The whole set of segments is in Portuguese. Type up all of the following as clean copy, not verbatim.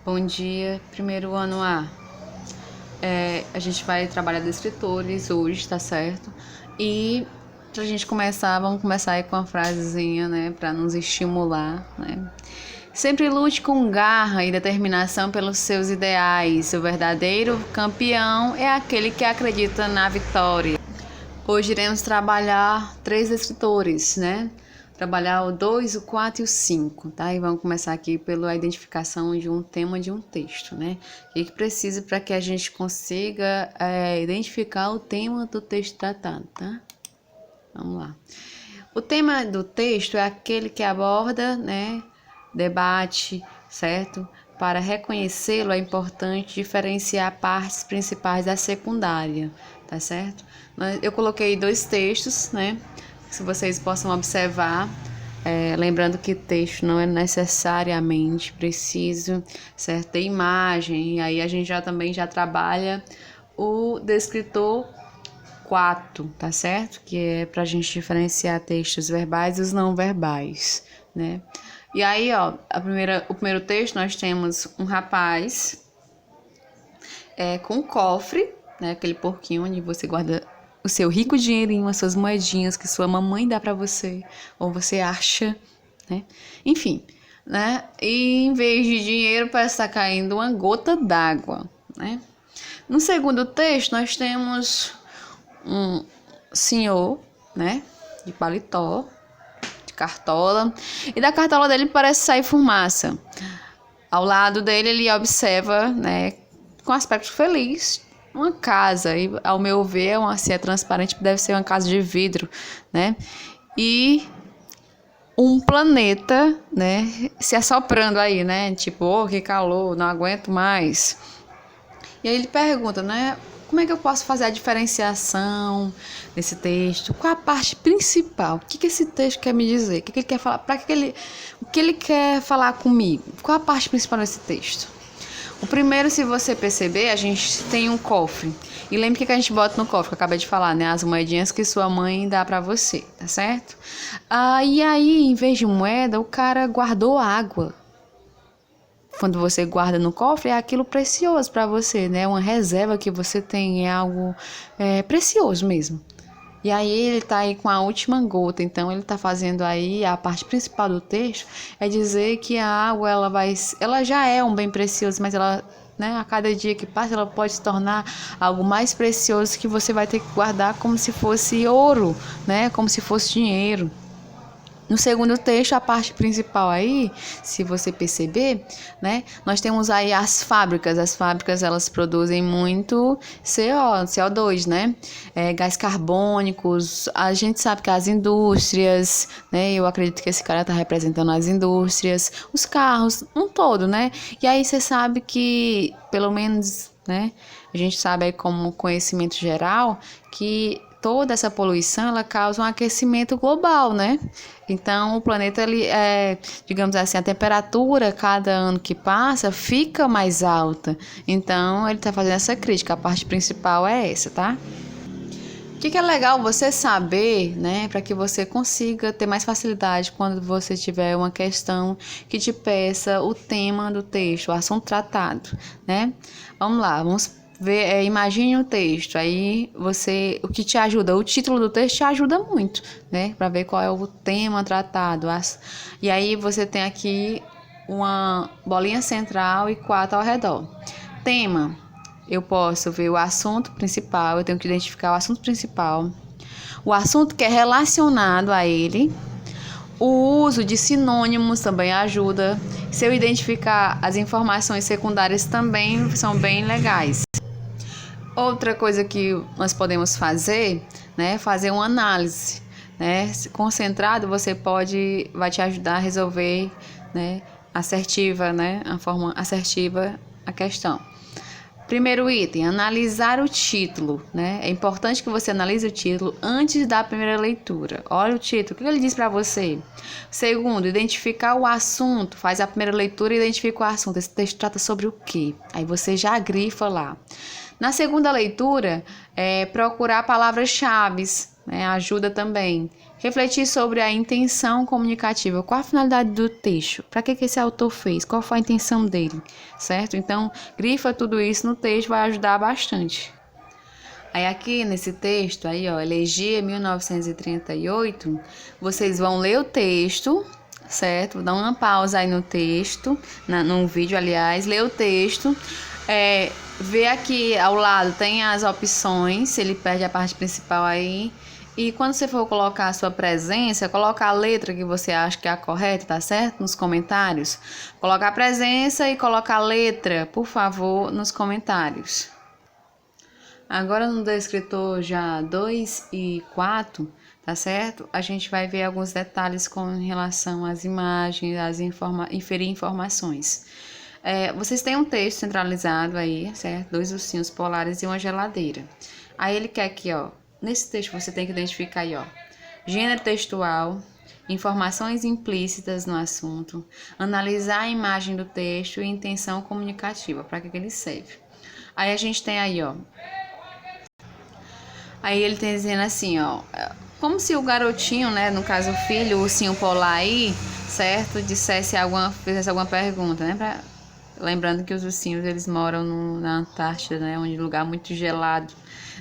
Bom dia, primeiro ano A. A gente vai trabalhar de escritores hoje, tá certo? E pra gente começar, vamos começar aí com uma frasezinha, né, pra nos estimular, né? Sempre lute com garra e determinação pelos seus ideais. O verdadeiro campeão é aquele que acredita na vitória. Hoje iremos trabalhar 3 escritores, né? Trabalhar o 2, o 4 e o 5, tá? E vamos começar aqui pela identificação de um tema de um texto, né? O que precisa para que a gente consiga identificar o tema do texto tratado, tá? Vamos lá. O tema do texto é aquele que aborda, né? Debate, certo? Para reconhecê-lo é importante diferenciar partes principais da secundária, tá certo? Eu coloquei 2 textos, né? Se vocês possam observar, lembrando que texto não é necessariamente preciso, certo? Tem imagem, e aí a gente também já trabalha o descritor 4, tá certo? Que é pra gente diferenciar textos verbais e os não verbais, né? E aí, ó, o primeiro texto nós temos um rapaz com um cofre, né? Aquele porquinho onde você guarda o seu rico dinheirinho, as suas moedinhas que sua mamãe dá pra você, ou você acha, né? Enfim, né? E em vez de dinheiro parece estar caindo uma gota d'água, né? No segundo texto nós temos um senhor, né? De paletó, de cartola, e da cartola dele parece sair fumaça. Ao lado dele ele observa, né, com aspecto feliz, uma casa, e ao meu ver, se é transparente, deve ser uma casa de vidro, né? E um planeta, né, se assoprando aí, né? Tipo, oh, que calor, não aguento mais. E aí ele pergunta, né? Como é que eu posso fazer a diferenciação desse texto? Qual a parte principal? O que esse texto quer me dizer? O que ele quer falar? O que ele quer falar comigo? Qual a parte principal desse texto? O primeiro, se você perceber, a gente tem um cofre. E lembre que a gente bota no cofre, que eu acabei de falar, né? As moedinhas que sua mãe dá pra você, tá certo? E aí, em vez de moeda, o cara guardou água. Quando você guarda no cofre, é aquilo precioso para você, né? Uma reserva que você tem, é algo precioso mesmo. E aí ele tá aí com a última gota, então ele tá fazendo aí a parte principal do texto, é dizer que a água ela já é um bem precioso, mas ela, né, a cada dia que passa, ela pode se tornar algo mais precioso que você vai ter que guardar como se fosse ouro, né? Como se fosse dinheiro. No segundo texto, a parte principal aí, se você perceber, né, nós temos aí as fábricas. As fábricas, elas produzem muito CO2, né, gás carbônicos. A gente sabe que as indústrias, né, eu acredito que esse cara está representando as indústrias, os carros, um todo, né, e aí você sabe que, pelo menos, né, a gente sabe aí como conhecimento geral, que toda essa poluição, ela causa um aquecimento global, né? Então, o planeta, ele digamos assim, a temperatura, cada ano que passa, fica mais alta. Então, ele está fazendo essa crítica. A parte principal é essa, tá? O que é legal você saber, né, para que você consiga ter mais facilidade quando você tiver uma questão que te peça o tema do texto, o assunto tratado, né? Vamos lá, vamos ver, imagine o texto, aí o que te ajuda, o título do texto te ajuda muito, né, para ver qual é o tema tratado, e aí você tem aqui uma bolinha central e 4 ao redor. Tema, eu posso ver o assunto principal, eu tenho que identificar o assunto principal, o assunto que é relacionado a ele. O uso de sinônimos também ajuda. Se eu identificar as informações secundárias também são bem legais. Outra coisa que nós podemos fazer, né, fazer uma análise, né? Concentrado, vai te ajudar a resolver, né, assertiva, né, a forma assertiva a questão. Primeiro item, analisar o título, né? É importante que você analise o título antes da primeira leitura. Olha o título, o que ele diz para você? Segundo, identificar o assunto. Faz a primeira leitura e identifica o assunto. Esse texto trata sobre o quê? Aí você já grifa lá. Na segunda leitura, procurar palavras-chave, né? Ajuda também. Refletir sobre a intenção comunicativa. Qual a finalidade do texto? Para que esse autor fez? Qual foi a intenção dele? Certo? Então, grifa tudo isso no texto, vai ajudar bastante. Aí aqui nesse texto, aí ó, Elegia 1938, vocês vão ler o texto, certo? Dá uma pausa aí no texto, no vídeo, aliás, lê o texto, vê aqui ao lado, tem as opções, se ele perde a parte principal aí, e quando você for colocar a sua presença, coloca a letra que você acha que é a correta, tá certo? Nos comentários. Coloca a presença e coloca a letra, por favor, nos comentários. Agora no descritor já 2 e 4, tá certo? A gente vai ver alguns detalhes com relação às imagens, inferir informações. Vocês têm um texto centralizado aí, certo? 2 ursinhos polares e uma geladeira. Aí ele quer aqui, ó, nesse texto você tem que identificar aí, ó, gênero textual, informações implícitas no assunto, analisar a imagem do texto e intenção comunicativa, para que ele serve. Aí a gente tem aí, ó, aí ele tem dizendo assim, ó, como se o garotinho, né, no caso o filho, o ursinho polar aí, certo, fizesse alguma pergunta, né, lembrando que os ursinhos, eles moram na Antártida, né, um lugar muito gelado,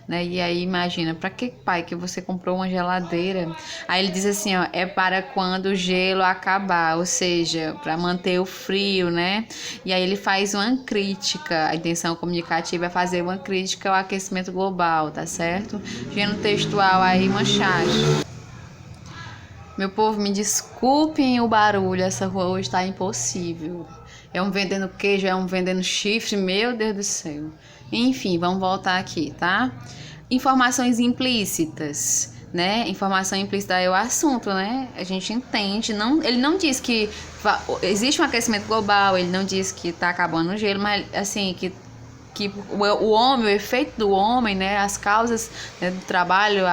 né, e aí imagina, para que, pai, que você comprou uma geladeira? Aí ele diz assim, ó, é para quando o gelo acabar, ou seja, para manter o frio, né, e aí ele faz uma crítica, a intenção comunicativa é fazer uma crítica ao aquecimento global, tá certo? Gênero textual aí, Machado. Meu povo, me desculpem o barulho, essa rua hoje tá impossível. É um vendendo queijo, é um vendendo chifre, meu Deus do céu. Enfim, vamos voltar aqui, tá? Informações implícitas, né? Informação implícita é o assunto, né? A gente entende, ele não diz que existe um aquecimento global, ele não diz que tá acabando o gelo, mas assim, que o homem, o efeito do homem, né? As causas, né, do trabalho,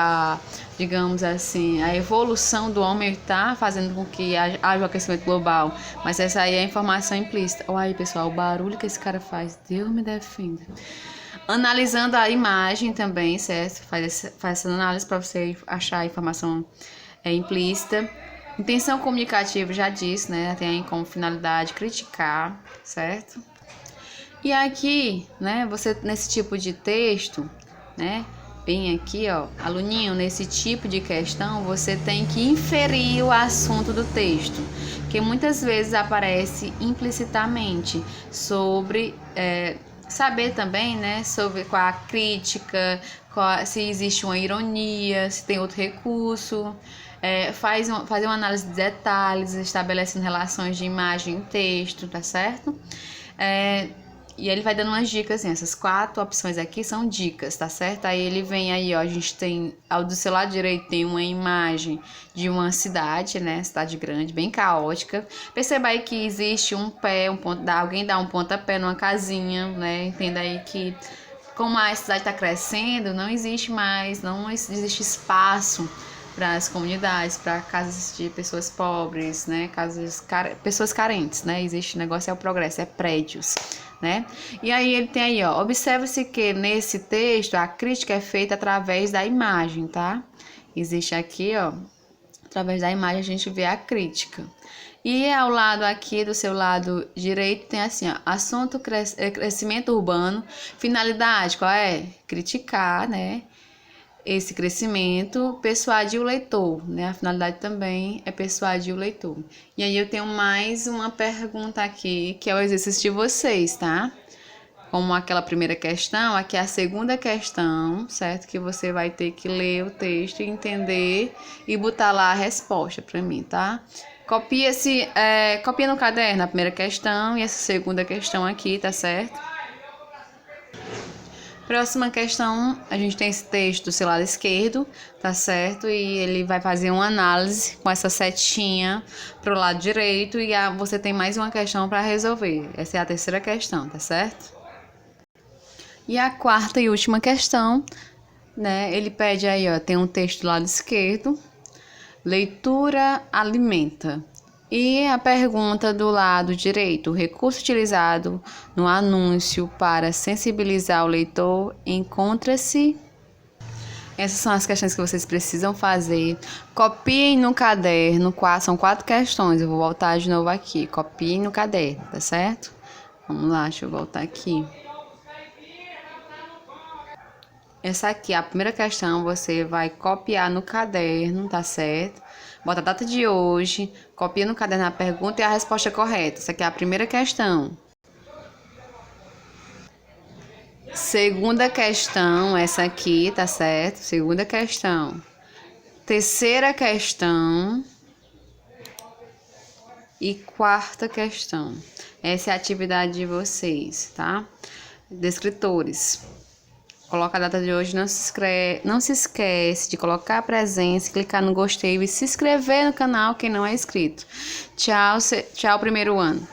digamos assim, a evolução do homem está fazendo com que haja o aquecimento global. Mas essa aí é a informação implícita. Olha aí, pessoal, o barulho que esse cara faz. Deus me defenda. Analisando a imagem também, certo? Faz essa análise para você achar a informação implícita. Intenção comunicativa, já disse, né? Tem como finalidade criticar, certo? E aqui, né, você nesse tipo de texto, né, bem aqui, ó, aluninho, nesse tipo de questão, você tem que inferir o assunto do texto, que muitas vezes aparece implicitamente sobre, saber também, né, sobre qual a crítica, se existe uma ironia, se tem outro recurso, fazer uma análise de detalhes, estabelecendo relações de imagem e texto, tá certo? E ele vai dando umas dicas, assim, essas 4 opções aqui são dicas, tá certo? Aí ele vem aí, ó, a gente tem, ao do seu lado direito tem uma imagem de uma cidade, né, cidade grande, bem caótica. Perceba aí que existe alguém dá um pontapé numa casinha, né, entenda aí que como a cidade está crescendo, não existe espaço para as comunidades, para casas de pessoas pobres, né, pessoas carentes, né, existe negócio, é o progresso, é prédios, né? E aí ele tem aí, ó, observa-se que nesse texto a crítica é feita através da imagem, tá? Existe aqui, ó, através da imagem a gente vê a crítica. E ao lado aqui, do seu lado direito, tem assim, ó, assunto crescimento urbano, finalidade, qual é? Criticar, né? Esse crescimento, persuadir o leitor, né? A finalidade também é persuadir o leitor. E aí eu tenho mais uma pergunta aqui, que é o exercício de vocês, tá? Como aquela primeira questão, aqui é a segunda questão, certo? Que você vai ter que ler o texto e entender e botar lá a resposta para mim, tá? Copia no caderno a primeira questão e essa segunda questão aqui, tá certo? Próxima questão, a gente tem esse texto do seu lado esquerdo, tá certo? E ele vai fazer uma análise com essa setinha pro lado direito e você tem mais uma questão para resolver. Essa é a terceira questão, tá certo? E a quarta e última questão, né? Ele pede aí, ó, tem um texto do lado esquerdo, leitura alimenta. E a pergunta do lado direito, o recurso utilizado no anúncio para sensibilizar o leitor encontra-se. Essas são as questões que vocês precisam fazer. Copiem no caderno, são 4 questões. Eu vou voltar de novo aqui. Copiem no caderno, tá certo? Vamos lá, deixa eu voltar aqui. Essa aqui, a primeira questão, você vai copiar no caderno, tá certo? Bota a data de hoje, copia no caderno a pergunta e a resposta correta. Essa aqui é a primeira questão. Segunda questão, essa aqui, tá certo? Segunda questão. Terceira questão. E quarta questão. Essa é a atividade de vocês, tá? Descritores. Coloca a data de hoje, não se esquece de colocar a presença, clicar no gostei e se inscrever no canal quem não é inscrito. Tchau, tchau, primeiro ano.